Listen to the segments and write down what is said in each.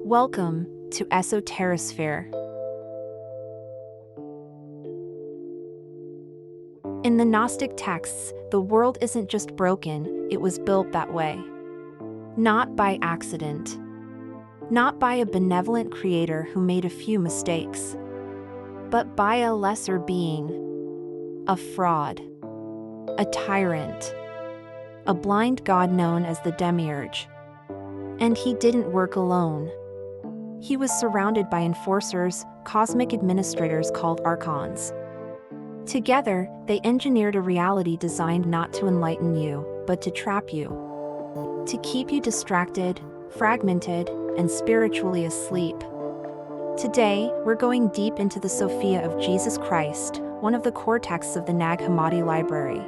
Welcome to Esoterisphere. In the Gnostic texts, the world isn't just broken, it was built that way. Not by accident. Not by a benevolent creator who made a few mistakes. But by a lesser being. A fraud. A tyrant. A blind god known as the Demiurge. And he didn't work alone. He was surrounded by enforcers, cosmic administrators called Archons. Together, they engineered a reality designed not to enlighten you, but to trap you. To keep you distracted, fragmented, and spiritually asleep. Today, we're going deep into the Sophia of Jesus Christ, one of the core texts of the Nag Hammadi library.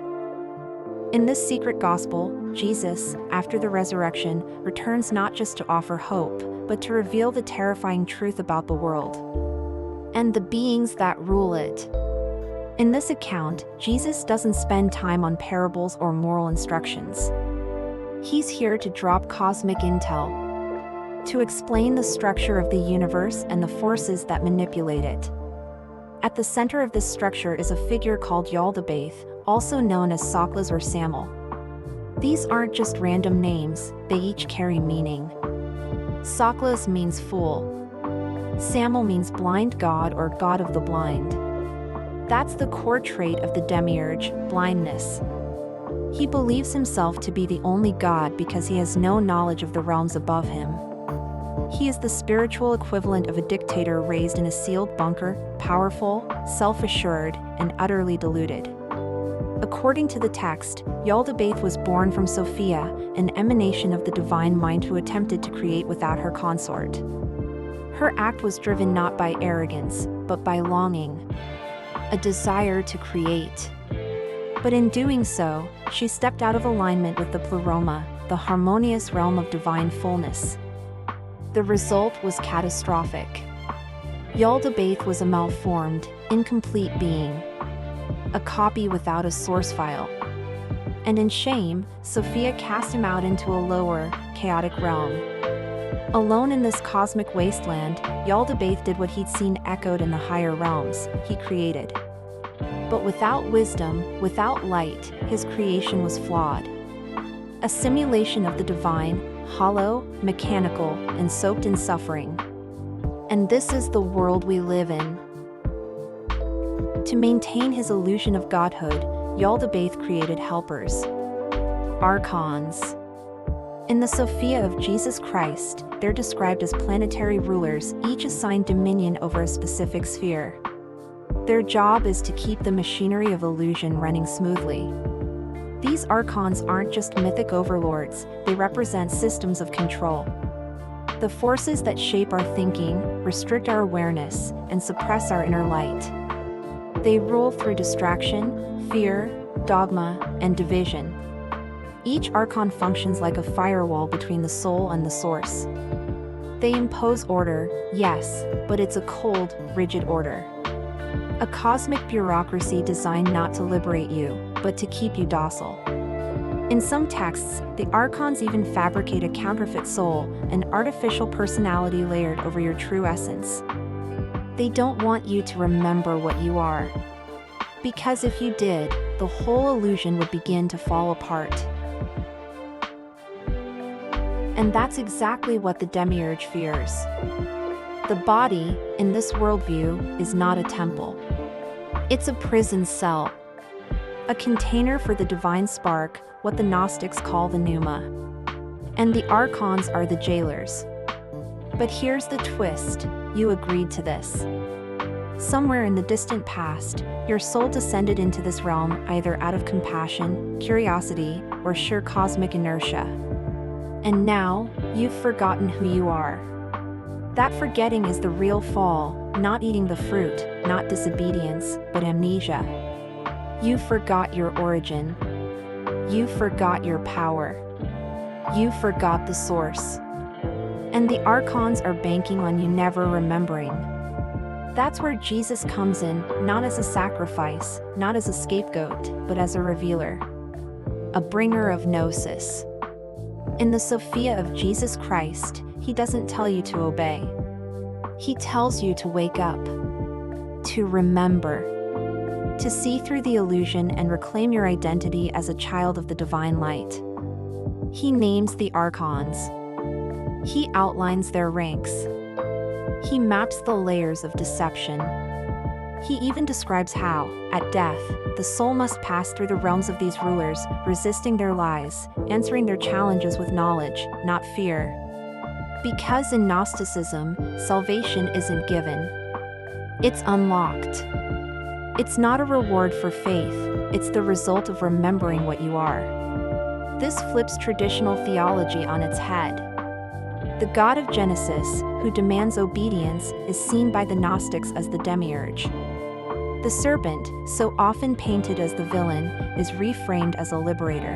In this secret gospel, Jesus, after the resurrection, returns not just to offer hope, but to reveal the terrifying truth about the world and the beings that rule it. In this account, Jesus doesn't spend time on parables or moral instructions. He's here to drop cosmic intel, to explain the structure of the universe and the forces that manipulate it. At the center of this structure is a figure called Yaldabaoth, also known as Saklas or Samuel. These aren't just random names, they each carry meaning. Saklas means fool. Samuel means blind god or god of the blind. That's the core trait of the Demiurge, blindness. He believes himself to be the only god because he has no knowledge of the realms above him. He is the spiritual equivalent of a dictator raised in a sealed bunker, powerful, self-assured, and utterly deluded. According to the text, Yaldabaoth was born from Sophia, an emanation of the divine mind who attempted to create without her consort. Her act was driven not by arrogance, but by longing, a desire to create. But in doing so, she stepped out of alignment with the pleroma, the harmonious realm of divine fullness. The result was catastrophic. Yaldabaoth was a malformed, incomplete being. A copy without a source file. And in shame, Sophia cast him out into a lower, chaotic realm. Alone in this cosmic wasteland, Yaldabaoth did what he'd seen echoed in the higher realms. He created. But without wisdom, without light, his creation was flawed. A simulation of the divine, hollow, mechanical, and soaked in suffering. And this is the world we live in. To maintain his illusion of godhood, Yaldabaoth created helpers. Archons. In the Sophia of Jesus Christ, they're described as planetary rulers, each assigned dominion over a specific sphere. Their job is to keep the machinery of illusion running smoothly. These Archons aren't just mythic overlords, they represent systems of control. The forces that shape our thinking, restrict our awareness, and suppress our inner light. They rule through distraction, fear, dogma, and division. Each Archon functions like a firewall between the soul and the source. They impose order, yes, but it's a cold, rigid order. A cosmic bureaucracy designed not to liberate you, but to keep you docile. In some texts, the Archons even fabricate a counterfeit soul, an artificial personality layered over your true essence. They don't want you to remember what you are. Because if you did, the whole illusion would begin to fall apart. And that's exactly what the Demiurge fears. The body, in this worldview, is not a temple. It's a prison cell. A container for the divine spark, what the Gnostics call the pneuma. And the Archons are the jailers. But here's the twist, you agreed to this. Somewhere in the distant past, your soul descended into this realm either out of compassion, curiosity, or sheer cosmic inertia. And now, you've forgotten who you are. That forgetting is the real fall, not eating the fruit, not disobedience, but amnesia. You forgot your origin. You forgot your power. You forgot the source. And the Archons are banking on you never remembering. That's where Jesus comes in, not as a sacrifice, not as a scapegoat, but as a revealer. A bringer of gnosis. In the Sophia of Jesus Christ, he doesn't tell you to obey. He tells you to wake up, to remember, to see through the illusion and reclaim your identity as a child of the divine light. He names the Archons. He outlines their ranks. He maps the layers of deception. He even describes how, at death, the soul must pass through the realms of these rulers, resisting their lies, answering their challenges with knowledge, not fear. Because in Gnosticism, salvation isn't given. It's unlocked. It's not a reward for faith, it's the result of remembering what you are. This flips traditional theology on its head. The God of Genesis, who demands obedience, is seen by the Gnostics as the Demiurge. The serpent, so often painted as the villain, is reframed as a liberator.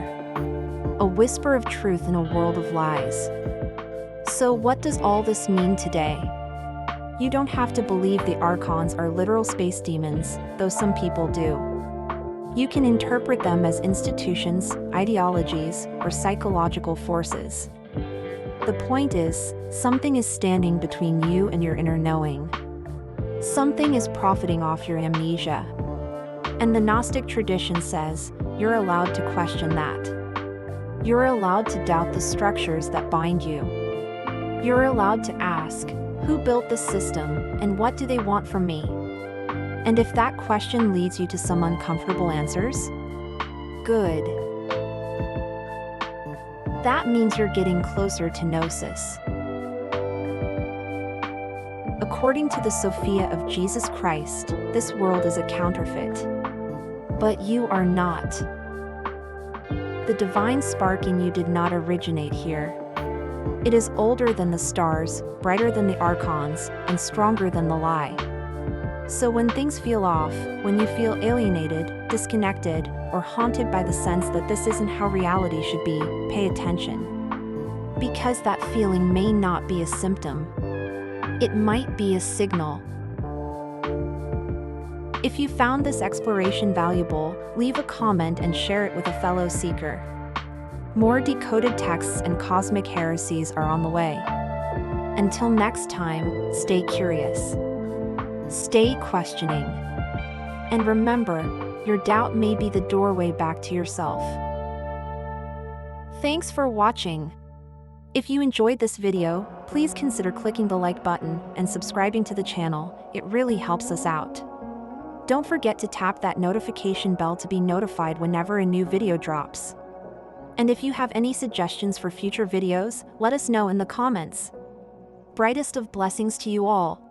A whisper of truth in a world of lies. So what does all this mean today? You don't have to believe the Archons are literal space demons, though some people do. You can interpret them as institutions, ideologies, or psychological forces. The point is, something is standing between you and your inner knowing. Something is profiting off your amnesia. And the Gnostic tradition says, you're allowed to question that. You're allowed to doubt the structures that bind you. You're allowed to ask, who built this system, and what do they want from me? And if that question leads you to some uncomfortable answers, good. That means you're getting closer to Gnosis. According to the Sophia of Jesus Christ, this world is a counterfeit. But you are not. The divine spark in you did not originate here. It is older than the stars, brighter than the Archons, and stronger than the lie. So when things feel off, when you feel alienated, disconnected, or haunted by the sense that this isn't how reality should be, pay attention. Because that feeling may not be a symptom. It might be a signal. If you found this exploration valuable, leave a comment and share it with a fellow seeker. More decoded texts and cosmic heresies are on the way. Until next time, stay curious. Stay questioning. And remember, your doubt may be the doorway back to yourself. Thanks for watching. If you enjoyed this video, please consider clicking the like button and subscribing to the channel. It really helps us out. Don't forget to tap that notification bell to be notified whenever a new video drops. And if you have any suggestions for future videos, let us know in the comments. Brightest of blessings to you all.